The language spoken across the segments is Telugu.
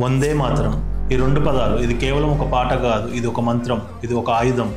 వందే మాతరం ఈ రెండు పదాలు ఇది కేవలం ఒక పాట కాదు, ఇది ఒక మంత్రం, ఇది ఒక ఆయుధం.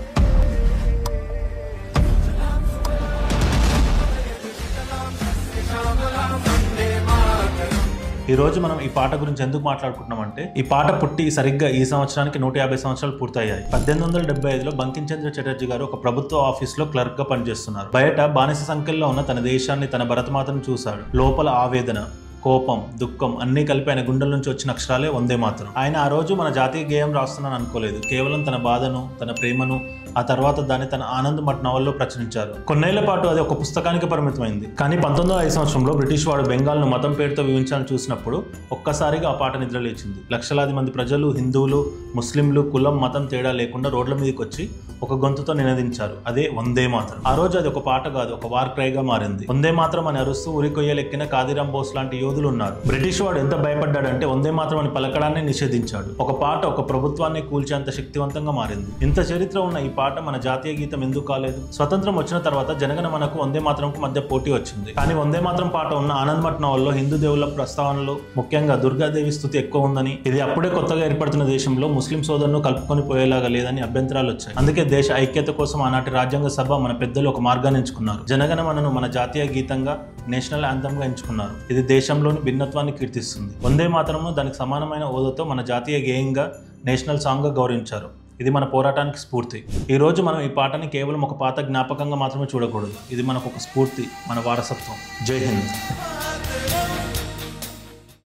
ఈ రోజు మనం ఈ పాట గురించి ఎందుకు మాట్లాడుకుంటున్నామంటే, ఈ పాట పుట్టి సరిగ్గా ఈ సంవత్సరానికి 150 సంవత్సరాలు పూర్తయ్యాయి. 1875లో బంకిం చంద్ర చటర్జీ గారు ఒక ప్రభుత్వ ఆఫీస్లో క్లర్క్ గా పనిచేస్తున్నారు. బయట బానిస సంఖ్యలో ఉన్న తన దేశాన్ని, తన భరతమాతను చూశాడు. లోపల ఆవేదన, కోపం, దుఃఖం అన్నీ కలిపి ఆయన గుండెల నుంచి వచ్చిన అక్షరాలే వందే మాతరం. ఆయన ఆ రోజు మన జాతీయ గేయం రాస్తున్నాను అనుకోలేదు. కేవలం తన బాధను, తన ప్రేమను, ఆ తర్వాత దాన్ని తన ఆనంద్ మఠ్ నవల్లో ప్రచురించారు. కొన్నేళ్ల పాటు అది ఒక పుస్తకానికి పరిమితమైంది. కానీ 1905 సంవత్సరంలో బ్రిటిష్ వాడు బెంగాల్ను మతం పేరుతో విభజించాలని చూసినప్పుడు ఒక్కసారిగా ఆ పాట నిద్రలేచింది. లక్షలాది మంది ప్రజలు, హిందువులు, ముస్లింలు, కులం, మతం తేడా లేకుండా రోడ్ల మీదకి వచ్చి ఒక గొంతుతో నినదించారు. అదే వందే మాతరం. ఆ రోజు అది ఒక పాట కాదు, ఒక వార్ క్రైగా మారింది. వందే మాతరం అని అరుస్తూ ఉరికొయ్యలెక్కిన కాదిరాం బోస్ లాంటి యోధులు ఉన్నారు. బ్రిటిష్ వాడు ఎంత భయపడ్డాడంటే వందే మాతరం అని పలకడాన్ని నిషేధించాడు. ఒక పాట ఒక ప్రభుత్వాన్ని కూల్చేంత శక్తివంతంగా మారింది. ఇంత చరిత్ర ఉన్న ఈ పాట మన జాతీయ గీతం ఎందుకు కాలేదు? స్వతంత్రం వచ్చిన తర్వాత జనగణ మనకు వందే మాతరంకు మధ్య పోటీ వచ్చింది. కానీ వందే మాతరం పాట ఉన్న ఆనంద్ మఠ్ నవల్లో హిందూ దేవుళ్ళ ప్రస్తావనలు, ముఖ్యంగా దుర్గాదేవి స్తుతి ఎక్కువ ఉందని, ఇది అప్పుడే కొత్తగా ఏర్పడుతున్న దేశంలో ముస్లిం సోదరులను కలుపుకొని పోయేలాగా లేదని అభ్యంతరాలు వచ్చాయి. అందుకే దేశ ఐక్యత కోసం ఆనాటి రాజ్యాంగ సభ మన పెద్దలు ఒక మార్గాన్ని ఎంచుకున్నారు. జనగణ మనను మన జాతీయ గీతంగా, నేషనల్ యాంథమ్ గా ఎంచుకున్నారు. ఇది దేశంలోని భిన్నత్వాన్ని కీర్తిస్తుంది. వందే మాతరంను దానికి సమానమైన హోదాతో మన జాతీయ గేయంగా, నేషనల్ సాంగ్ గా గౌరవించారు. ఇది మన పోరాటానికి స్ఫూర్తి. ఈ రోజు మనం ఈ పాటని కేవలం ఒక పాత జ్ఞాపకంగా మాత్రమే చూడకూడదు. ఇది మనకు ఒక స్ఫూర్తి, మన వారసత్వం. జై హింద్.